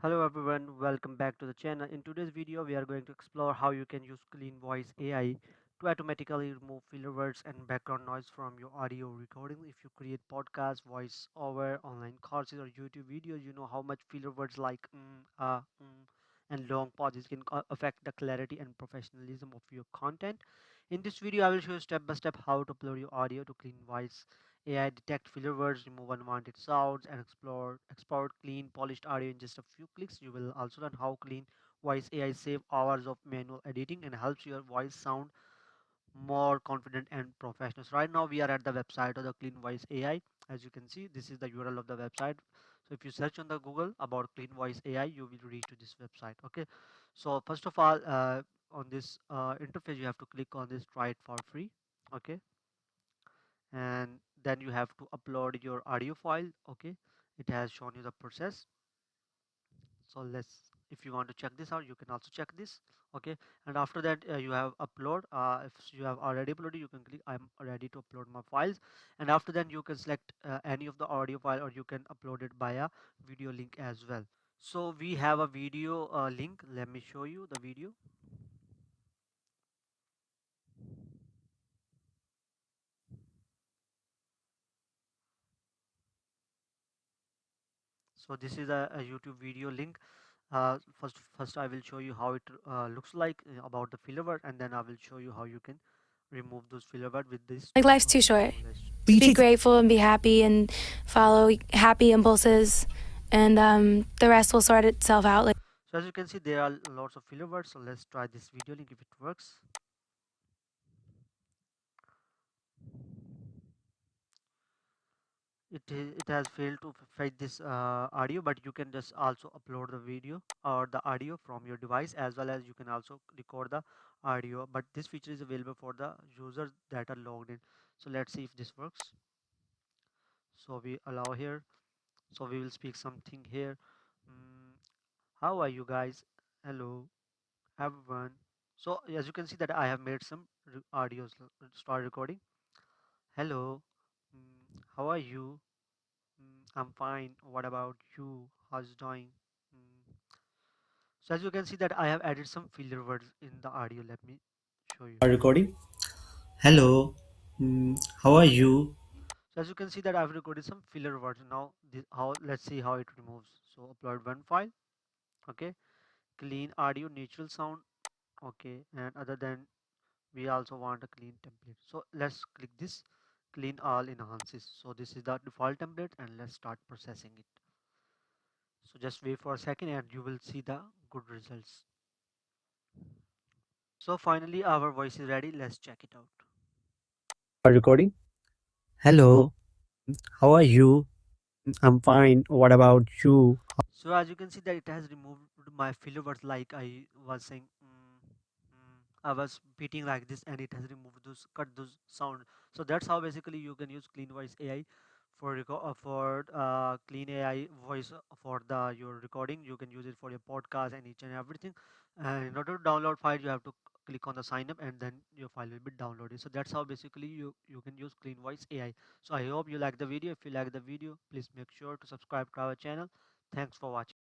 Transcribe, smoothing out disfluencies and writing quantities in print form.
Hello everyone, welcome back to the channel. In today's video, we are going to explore how you can use Clean Voice AI to automatically remove filler words and background noise from your audio recording. If you create podcasts, voice over, online courses, or YouTube videos, you know how much filler words like and long pauses can affect the clarity and professionalism of your content. In this video, I will show you step by step how to upload your audio to Clean Voice AI, detect filler words, remove unwanted sounds, and export clean, polished audio in just a few clicks. You will also learn how Clean Voice AI save hours of manual editing and helps your voice sound more confident and professional. So right now we are at the website of the Clean Voice AI. As you can see, this is the URL of the website. So if you search on the Google about Clean Voice AI, you will reach to this website. Okay. So first of all, on this interface, you have to click on this try it for free. Okay, and then you have to upload your audio file. Okay, it has shown you the process. So let's, if you want to check this out, you can also check this. Okay, and after that you have upload. If you have already uploaded, you can click I'm ready to upload my files, and after that you can select any of the audio file, or you can upload it by a video link as well. So we have a video link. Let me show you the video. So this is a YouTube video link. First I will show you how it looks like about the filler word, and then I will show you how you can remove those filler word with this Like tool. life's too Okay, short so let's. to be grateful and be happy and follow happy impulses, and the rest will sort itself out. Like So as you can see, there are lots of filler words. So let's try this video link if it works. It has failed to fetch this audio, but you can just also upload the video or the audio from your device, as well as you can also record the audio. But this feature is available for the users that are logged in. So let's see if this works. So we allow here. So we will speak something here. mm, how are you guys? Hello everyone. So as you can see that I have made some audios. Start recording. Hello, how are you? I'm fine. What about you? How's it going? mm. So as you can see that I have added some filler words in the audio. Let me show you. Recording. Hello, how are you? So as you can see that I've recorded some filler words. Now this, how, let's see how it removes. So upload one file. Okay, clean audio, natural sound. Okay, and other than, we also want a clean template. So let's click this clean all enhances. So this is the default template, and let's start processing it. So just wait for a second and you will see the good results. So finally our voice is ready. Let's check it out. Recording. Hello, how are you? I'm fine. What about you? So as you can see that it has removed my filler words, like I was saying, I was beating like this, and it has removed those, cut those sound. So that's how basically you can use Clean Voice AI for Clean AI voice for the your recording. You can use it for your podcast and each and everything. And in order to download file, you have to click on the sign up, and then your file will be downloaded. So that's how basically you can use Clean Voice AI. So I hope you like the video. If you like the video, please make sure to subscribe to our channel. Thanks for watching.